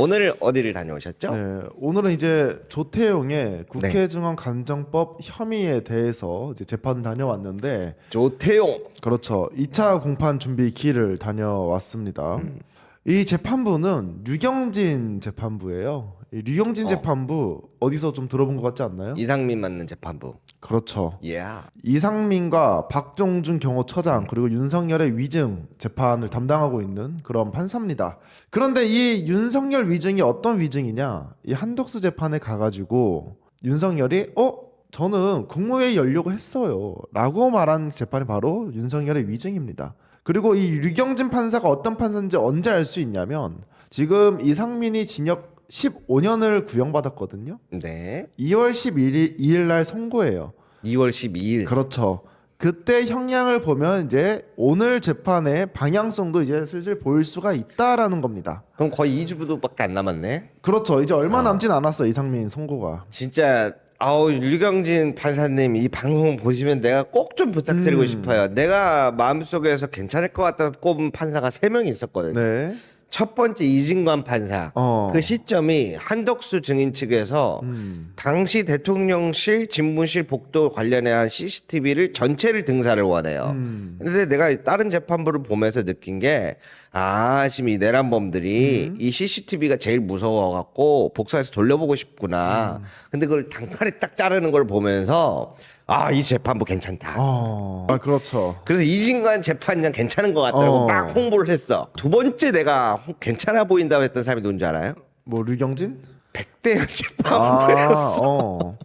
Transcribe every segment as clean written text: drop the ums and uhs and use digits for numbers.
오늘 어디를 다녀오셨죠? 네, 오늘은 이제 조태용의 국회증언감정법 혐의에 대해서 이제 재판 다녀왔는데, 조태용. 그렇죠. 2차 공판 준비 기일을 다녀왔습니다. 이 재판부는 류경진 재판부예요. 이 류경진 재판부 어디서 좀 들어본 것 같지 않나요? 이상민 맞는 재판부. 그렇죠. 예. 이상민과 박종준 경호처장 그리고 윤석열의 위증 재판을 담당하고 있는 그런 판사입니다. 그런데 이 윤석열 위증이 어떤 위증이냐? 이 한덕수 재판에 가가지고 윤석열이 저는 국무회의 열려고 했어요 라고 말한 재판이 바로 윤석열의 위증입니다. 그리고 이 류경진 판사가 어떤 판사인지 언제 알 수 있냐면, 지금 이상민이 징역 15년을 구형받았거든요. 네. 2월 12일 날 선고예요. 2월 12일. 그렇죠. 그때 형량을 보면 이제 오늘 재판의 방향성도 이제 슬슬 보일 수가 있다라는 겁니다. 그럼 거의 2주밖에 안 남았네. 그렇죠. 이제 얼마 남진 않았어, 이상민 선고가. 진짜 류경진 판사님 이 방송 보시면 내가 꼭 좀 부탁드리고 싶어요. 내가 마음속에서 괜찮을 것 같다 꼽은 판사가 3명이 있었거든요. 네. 첫 번째 이진관 판사. 그 시점이 한덕수 증인 측에서 당시 대통령실 집무실 복도 관련한 CCTV를 전체를 등사를 원해요. 근데 내가 다른 재판부를 보면서 느낀 게, 지금 이 내란범들이 이 CCTV가 제일 무서워갖고 복사해서 돌려보고 싶구나. 근데 그걸 단칼에 딱 자르는 걸 보면서 이 재판부 괜찮다. 그렇죠. 그래서 이진관 재판장 괜찮은 것 같더라고. 막 홍보를 했어. 두 번째 내가 괜찮아 보인다고 했던 사람이 누군지 알아요? 뭐 류경진? 백대현 재판부였어.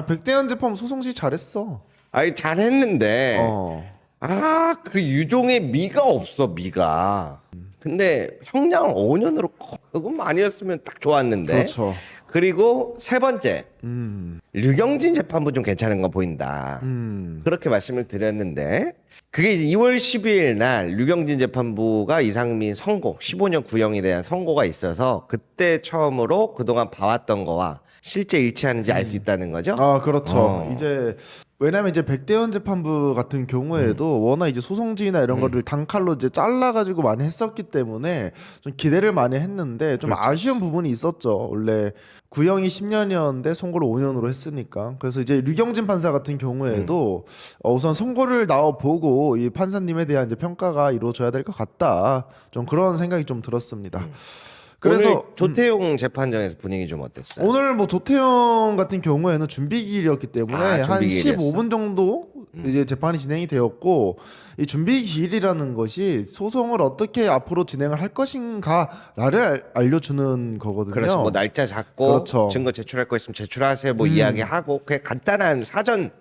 백대현 재판부 소송시 잘했어. 아니 잘했는데 그 유종의 미가 없어, 미가. 근데 형량 5년으로 그것만 아니었으면 딱 좋았는데. 그렇죠. 그리고 세 번째, 류경진 재판부 좀 괜찮은 거 보인다. 그렇게 말씀을 드렸는데, 그게 2월 12일 날 류경진 재판부가 이상민 선고, 15년 구형에 대한 선고가 있어서 그때 처음으로 그동안 봐왔던 거와 실제 일치하는지 알 수 있다는 거죠. 그렇죠. 이제 왜냐면 이제 백대현 재판부 같은 경우에도 워낙 이제 소송지나 이런 거를 단칼로 이제 잘라가지고 많이 했었기 때문에 좀 기대를 많이 했는데 좀 아쉬운 부분이 있었죠. 원래 구형이 10년이었는데 선고를 5년으로 했으니까. 그래서 이제 류경진 판사 같은 경우에도 우선 선고를 나와 보고 이 판사님에 대한 이제 평가가 이루어져야 될 것 같다. 좀 그런 생각이 좀 들었습니다. 그래서 오늘 조태용 재판장에서 분위기 좀 어땠어요? 오늘 뭐 조태용 같은 경우에는 준비 기일이었기 때문에 한 준비 기일이었어? 15분 정도 이제 재판이 진행이 되었고, 이 준비 기일이라는 것이 소송을 어떻게 앞으로 진행을 할 것인가를 알려주는 거거든요. 그래서 뭐 날짜 잡고 그렇죠. 증거 제출할 거 있으면 제출하세요. 뭐 이야기하고 그냥 간단한 사전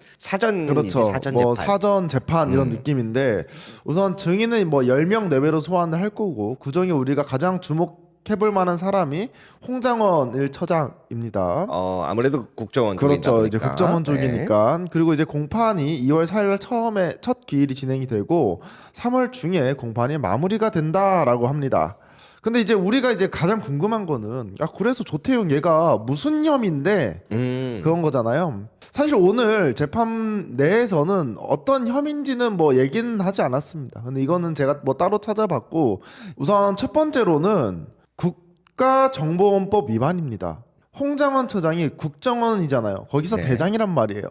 그렇죠. 사전 뭐 재판. 사전 재판 이런 느낌인데, 우선 증인은 뭐 10명 내외로 소환을 할 거고, 그중에 우리가 가장 해볼 만한 사람이 홍장원 1처장입니다. 아무래도 국정원 그렇죠. 쪽이다 이제 보니까. 국정원 쪽이니까. 그리고 이제 공판이 2월 4일 처음에 첫 기일이 진행이 되고 3월 중에 공판이 마무리가 된다라고 합니다. 근데 이제 우리가 이제 가장 궁금한 거는, 그래서 조태용 얘가 무슨 혐의인데 그런 거잖아요. 사실 오늘 재판 내에서는 어떤 혐의인지는 뭐 얘기는 하지 않았습니다. 근데 이거는 제가 뭐 따로 찾아봤고, 우선 첫 번째로는 국가정보원법 위반입니다. 홍장원 처장이 국정원이잖아요. 거기서 네. 대장이란 말이에요.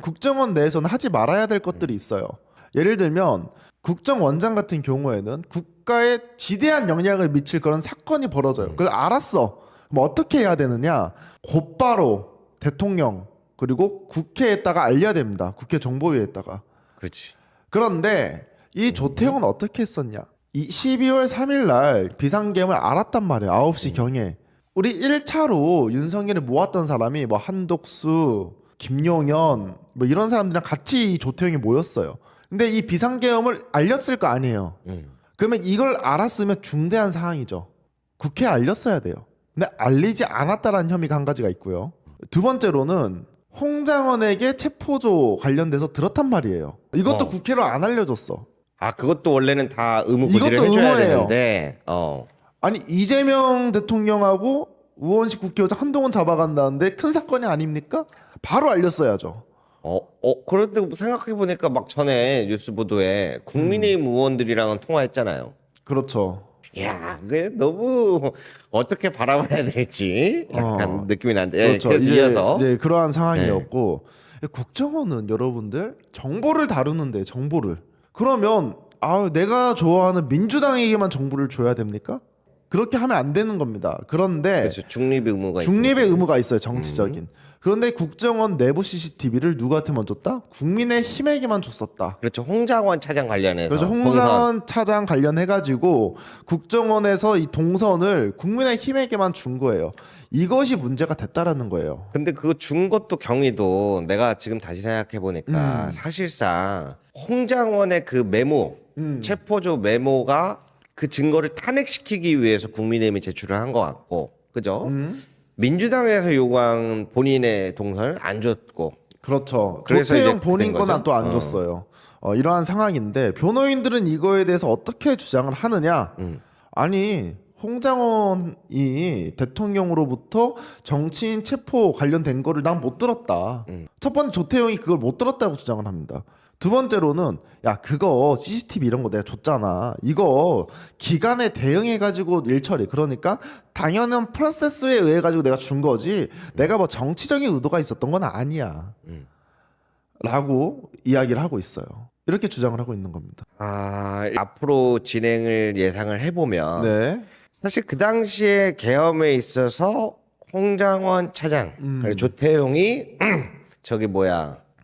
국정원 내에서는 하지 말아야 될 것들이 있어요. 예를 들면 국정원장 같은 경우에는 국가에 지대한 영향을 미칠 그런 사건이 벌어져요. 그걸 알았어. 뭐 어떻게 해야 되느냐? 곧바로 대통령 그리고 국회에다가 알려야 됩니다. 국회 정보위에다가. 그렇지. 그런데 이 조태용은 어떻게 했었냐? 이 12월 3일 날 비상계엄을 알았단 말이에요. 9시 경에. 우리 1차로 윤석열을 모았던 사람이 뭐 한독수, 김용현 뭐 이런 사람들이랑 같이 이 조태용이 모였어요. 근데 이 비상계엄을 알렸을 거 아니에요. 그러면 이걸 알았으면 중대한 사항이죠. 국회에 알렸어야 돼요. 근데 알리지 않았다라는 혐의가 한 가지가 있고요. 두 번째로는 홍장원에게 체포조 관련돼서 들었단 말이에요. 이것도 국회로 안 알려줬어. 그것도 원래는 다 의무고지를 이것도 해줘야 의무예요. 되는데 아니 이재명 대통령하고 우원식 국회의장 한동훈 잡아간다는데 큰 사건이 아닙니까? 바로 알렸어야죠. 그런데 생각해 보니까 막 전에 뉴스 보도에 국민의힘 의원들이랑은 통화했잖아요. 그렇죠. 야, 그게 너무 어떻게 바라봐야 될지 약간 느낌이 난데. 그렇죠. 계속 이어서. 이제 그러한 상황이었고 국정원은 여러분들 정보를 다루는데 정보를 그러면 내가 좋아하는 민주당에게만 정보를 줘야 됩니까? 그렇게 하면 안 되는 겁니다. 그런데 그렇죠. 중립의 의무가 중립의 의무가 있어요. 정치적인. 그런데 국정원 내부 CCTV를 누구한테만 줬다? 국민의힘에게만 줬었다. 그렇죠. 홍장원 차장 관련해서. 그래서 홍장원 차장 관련해가지고 국정원에서 이 동선을 국민의힘에게만 준 거예요. 이것이 문제가 됐다라는 거예요. 근데 그거 준 것도 경위도 내가 지금 다시 생각해 보니까 사실상 홍장원의 그 메모, 체포조 메모가 그 증거를 탄핵시키기 위해서 국민의힘이 제출을 한 것 같고, 그죠? 민주당에서 요구한 본인의 동선을 안 줬고, 그렇죠. 그래서 조태용 이제 본인 된 건 거죠? 또 안 줬어요. 이러한 상황인데 변호인들은 이거에 대해서 어떻게 주장을 하느냐? 아니 홍장원이 대통령으로부터 정치인 체포 관련된 거를 난 못 들었다. 첫 번째 조태용이 그걸 못 들었다고 주장을 합니다. 두 번째로는 야 그거 CCTV 이런 거 내가 줬잖아. 이거 기간에 대응해 가지고 일 처리. 그러니까 당연한 프로세스에 의해 가지고 내가 준 거지. 내가 뭐 정치적인 의도가 있었던 건 아니야. 라고 이야기를 하고 있어요. 이렇게 주장을 하고 있는 겁니다. 앞으로 진행을 예상을 해보면 네. 사실 그 당시에 계엄에 있어서 홍장원 차장, 그리고 조태용이 저기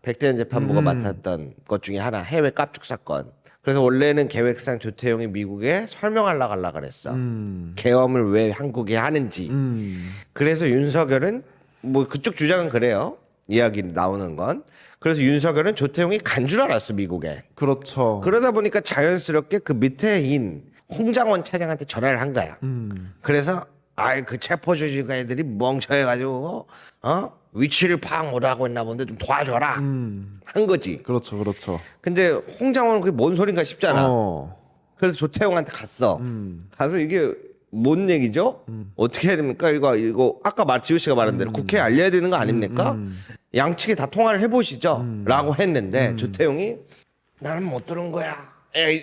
백대현 재판부가 맡았던 것 중에 하나 해외 깝죽 사건. 그래서 원래는 계획상 조태용이 미국에 설명하려고 하려고 그랬어. 계엄을 왜 한국에 하는지. 그래서 윤석열은 그쪽 주장은 그래요. 이야기 나오는 건. 그래서 윤석열은 조태용이 간 줄 알았어 미국에. 그렇죠. 그러다 보니까 자연스럽게 그 밑에인 홍장원 차장한테 전화를 한 거야. 그래서 그 체포조직 애들이 멍청해가지고 위치를 파악 못하고 있나 본데 좀 도와줘라 한 거지. 그렇죠. 그렇죠. 근데 홍장원은 그게 뭔 소린가 싶잖아. 그래서 조태용한테 갔어. 가서 이게 뭔 얘기죠? 어떻게 해야 됩니까? 이거 아까 지우 씨가 말한 대로 국회에 알려야 되는 거 아닙니까? 양측이 다 통화를 해보시죠. 라고 했는데 조태용이 나는 못 들은 거야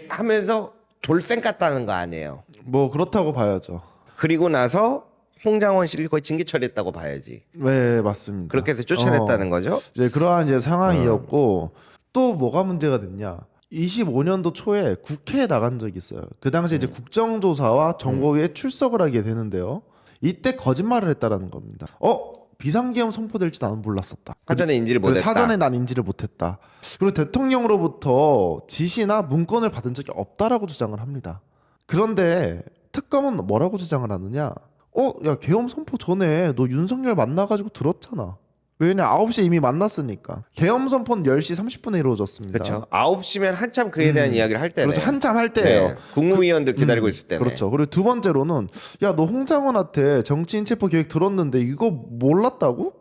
하면서 졸생 같다는 거 아니에요. 뭐 그렇다고 봐야죠. 그리고 나서 홍장원 씨를 거의 징계 처리했다고 봐야지. 네, 맞습니다. 그렇게 해서 쫓아냈다는 거죠. 이제 그러한 이제 상황이었고 또 뭐가 문제가 됐냐? 25년도 초에 국회에 나간 적이 있어요. 그 당시에 이제 국정조사와 정보위에 출석을 하게 되는데요. 이때 거짓말을 했다라는 겁니다. 비상계엄 선포될지 나는 몰랐었다. 사전에 인지를 그래서 못했다. 사전에 난 인지를 못했다. 그리고 대통령으로부터 지시나 문건을 받은 적이 없다라고 주장을 합니다. 그런데 특검은 뭐라고 주장을 하느냐? 야 계엄 선포 전에 너 윤석열 만나가지고 들었잖아. 왜냐 9시에 이미 만났으니까. 계엄 선포는 10시 30분에 이루어졌습니다. 그렇죠. 9시면 한참 그에 대한 이야기를 할 때네. 그렇죠. 한참 할 때예요. 네. 국무위원들 기다리고 있을 때네. 그렇죠. 그리고 두 번째로는 야 너 홍장원한테 정치인 체포 계획 들었는데 이거 몰랐다고?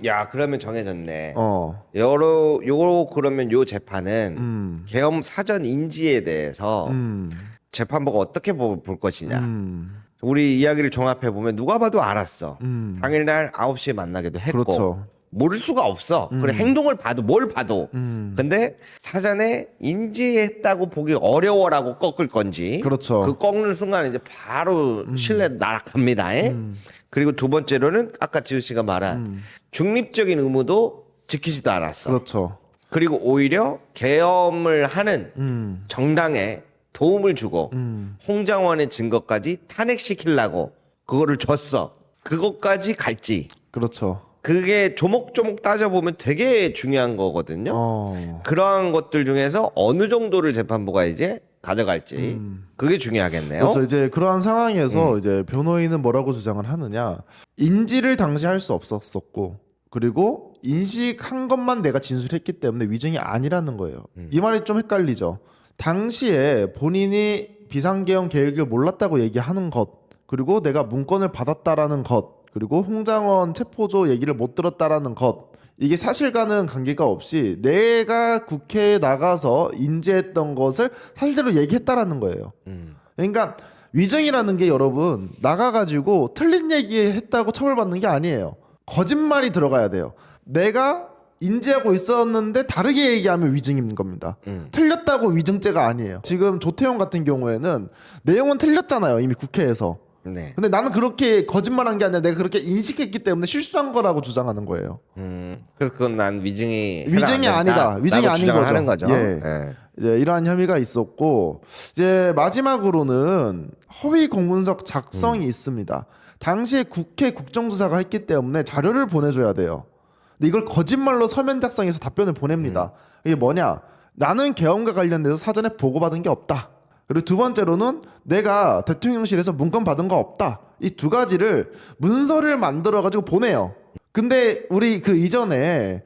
야 그러면 정해졌네. 그러면 요 재판은 계엄 사전 인지에 대해서 재판부가 어떻게 볼 것이냐. 우리 이야기를 종합해 보면 누가 봐도 알았어. 당일날 9시에 만나기도 했고. 그렇죠. 모를 수가 없어. 그래 행동을 봐도 뭘 봐도. 근데 사전에 인지했다고 보기 어려워라고 꺾을 건지. 그렇죠. 그 꺾는 순간 이제 바로 신뢰 나락합니다. 그리고 두 번째로는 아까 지우 씨가 말한 중립적인 의무도 지키지도 않았어. 그렇죠. 그리고 오히려 계엄을 하는 정당에 도움을 주고 홍장원의 증거까지 탄핵시키려고 그거를 줬어. 그것까지 갈지. 그렇죠. 그게 조목조목 따져보면 되게 중요한 거거든요. 그러한 것들 중에서 어느 정도를 재판부가 이제 가져갈지 그게 중요하겠네요. 그렇죠. 이제 그러한 상황에서 이제 변호인은 뭐라고 주장을 하느냐? 인지를 당시 할 수 없었었고 그리고 인식한 것만 내가 진술했기 때문에 위증이 아니라는 거예요. 이 말이 좀 헷갈리죠. 당시에 본인이 비상계엄 계획을 몰랐다고 얘기하는 것 그리고 내가 문건을 받았다라는 것 그리고 홍장원 체포조 얘기를 못 들었다라는 것 이게 사실과는 관계가 없이 내가 국회에 나가서 인지했던 것을 사실대로 얘기했다라는 거예요. 그러니까 위증이라는 게 여러분 나가가지고 틀린 얘기했다고 처벌받는 게 아니에요. 거짓말이 들어가야 돼요. 내가 인지하고 있었는데 다르게 얘기하면 위증인 겁니다. 틀렸다고 위증죄가 아니에요. 지금 조태용 같은 경우에는 내용은 틀렸잖아요. 이미 국회에서. 네. 근데 나는 그렇게 거짓말한 게 아니라 내가 그렇게 인식했기 때문에 실수한 거라고 주장하는 거예요. 그래서 그건 난 위증이 아니다. 위증이 아닌 거죠. 하는 거죠. 예. 예. 이제 이러한 혐의가 있었고 이제 마지막으로는 허위 공문석 작성이 있습니다. 당시에 국회 국정조사가 했기 때문에 자료를 보내줘야 돼요. 근데 이걸 거짓말로 서면 작성해서 답변을 보냅니다. 이게 뭐냐? 나는 계엄과 관련돼서 사전에 보고받은 게 없다. 그리고 두 번째로는 내가 대통령실에서 문건 받은 거 없다. 이 두 가지를 문서를 만들어 가지고 보내요. 근데 우리 그 이전에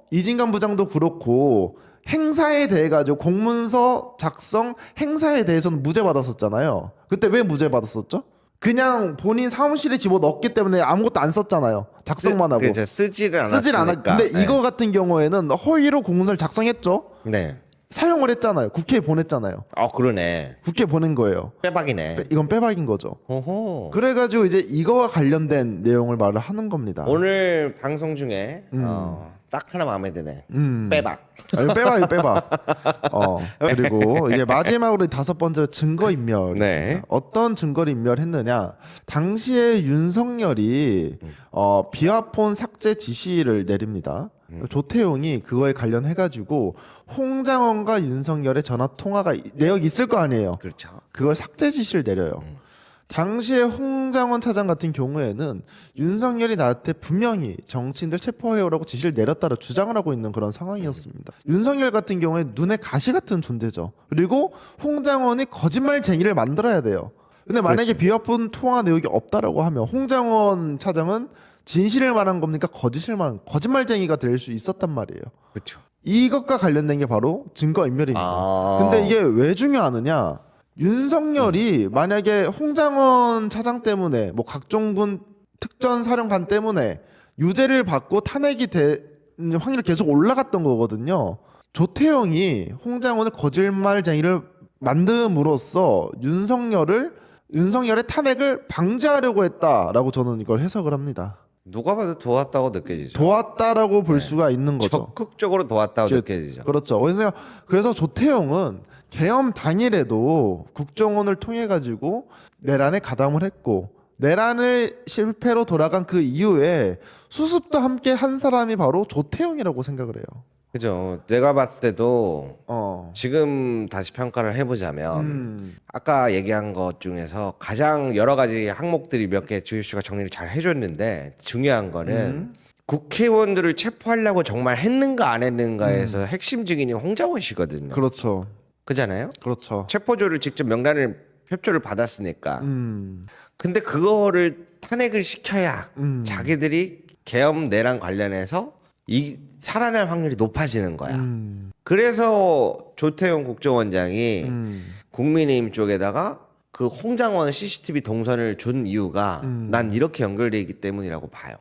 이진관 부장도 그렇고 행사에 대해 가지고 공문서 작성 행사에 대해서는 무죄 받았었잖아요. 그때 왜 무죄 받았었죠? 그냥 본인 사무실에 집어 넣었기 때문에 아무것도 안 썼잖아요. 작성만 하고. 쓰지를 않았으니까. 근데 이거 같은 경우에는 허위로 공문서를 작성했죠. 네. 사용을 했잖아요. 국회에 보냈잖아요. 그러네. 국회에 보낸 거예요. 빼박이네. 이건 빼박인 거죠. 호호. 그래가지고 이제 이거와 관련된 내용을 말을 하는 겁니다. 오늘 방송 중에 딱 하나 마음에 드네. 빼박. 이거 빼박. 그리고 이제 마지막으로 다섯 번째로 증거인멸. 네. 어떤 증거를 인멸했느냐? 당시에 윤석열이 비화폰 삭제 지시를 내립니다. 조태용이 그거에 관련해가지고 홍장원과 윤석열의 전화 통화가 내역이 있을 거 아니에요. 그렇죠. 그걸 삭제 지시를 내려요. 당시에 홍장원 차장 같은 경우에는 윤석열이 나한테 분명히 정치인들 체포해오라고 지시를 내렸다고 주장을 하고 있는 그런 상황이었습니다. 윤석열 같은 경우에 눈에 가시 같은 존재죠. 그리고 홍장원이 거짓말쟁이를 만들어야 돼요. 근데 만약에 비화폰 통화 내역이 없다라고 하면 홍장원 차장은 진실을 말한 겁니까? 거짓말쟁이가 될 수 있었단 말이에요. 그렇죠. 이것과 관련된 게 바로 증거인멸입니다. 근데 이게 왜 중요하느냐? 윤석열이 만약에 홍장원 차장 때문에 뭐 각종군 특전사령관 때문에 유죄를 받고 탄핵이 될 확률이 계속 올라갔던 거거든요. 조태용이 홍장원을 거짓말쟁이를 만듦으로써 윤석열의 탄핵을 방지하려고 했다라고 저는 이걸 해석을 합니다. 누가 봐도 도왔다고 느껴지죠. 도왔다라고 볼 수가 있는 거죠. 적극적으로 도왔다고 느껴지죠. 그렇죠. 그래서 조태용은 계엄 당일에도 국정원을 통해 가지고 내란에 가담을 했고 내란을 실패로 돌아간 그 이후에 수습도 함께 한 사람이 바로 조태용이라고 생각을 해요. 그죠. 내가 봤을 때도 지금 다시 평가를 해보자면 아까 얘기한 것 중에서 가장 여러 가지 항목들이 몇 개 주유 씨가 정리를 잘 해줬는데 중요한 거는 국회의원들을 체포하려고 정말 했는가 안 했는가에서 핵심 증인이 홍장원 씨거든요. 그렇죠. 그잖아요. 그렇죠. 체포조를 직접 명단을 협조를 받았으니까. 근데 그거를 탄핵을 시켜야 자기들이 계엄 내란 관련해서 이 살아날 확률이 높아지는 거야. 그래서 조태용 국정원장이 국민의힘 쪽에다가 그 홍장원 CCTV 동선을 준 이유가 난 이렇게 연결돼 있기 때문이라고 봐요.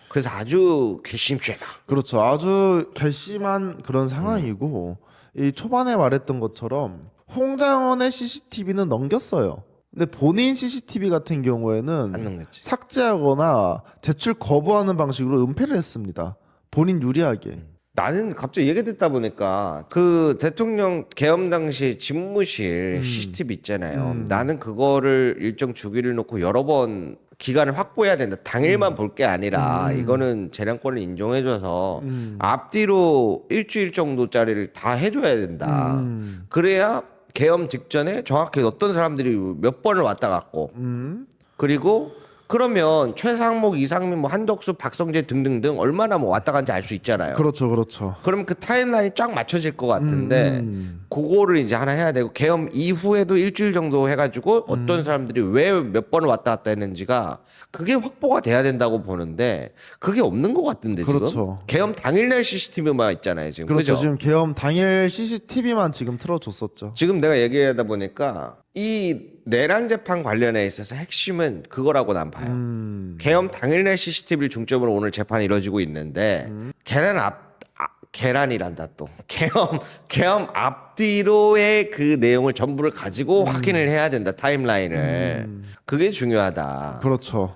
그래서 아주 괘씸죄다. 그렇죠. 아주 괘씸한 그런 상황이고 이 초반에 말했던 것처럼 홍장원의 CCTV는 넘겼어요. 근데 본인 CCTV 같은 경우에는 안 넘겼지. 삭제하거나 제출 거부하는 방식으로 은폐를 했습니다. 본인 유리하게. 나는 갑자기 얘기 듣다 보니까 그 대통령 계엄 당시 집무실 CCTV 있잖아요. 나는 그거를 일정 주기를 놓고 여러 번 기간을 확보해야 된다. 당일만 볼 게 아니라 이거는 재량권을 인정해줘서 앞뒤로 일주일 정도짜리를 다 해줘야 된다. 그래야 계엄 직전에 정확히 어떤 사람들이 몇 번을 왔다 갔고 그리고 그러면 최상목, 이상민, 뭐 한덕수, 박성재 등등등 얼마나 뭐 왔다 간지 알 수 있잖아요. 그렇죠, 그렇죠. 그럼 그 타임라인이 쫙 맞춰질 것 같은데 그거를 이제 하나 해야 되고 계엄 이후에도 일주일 정도 해가지고 어떤 사람들이 왜 몇 번을 왔다 갔다 했는지가 그게 확보가 돼야 된다고 보는데 그게 없는 것 같은데 그렇죠. 지금 계엄 당일날 CCTV만 있잖아요 지금. 그렇죠. 그죠? 지금 계엄 당일 CCTV만 지금 틀어줬었죠. 지금 내가 얘기하다 보니까 이 내란 재판 관련해 있어서 핵심은 그거라고 난 봐요. 계엄 당일날 CCTV를 중점으로 오늘 재판이 이루어지고 있는데 계란이란다 또 계엄 앞뒤로의 그 내용을 전부를 가지고 확인을 해야 된다 타임라인을. 그게 중요하다. 그렇죠.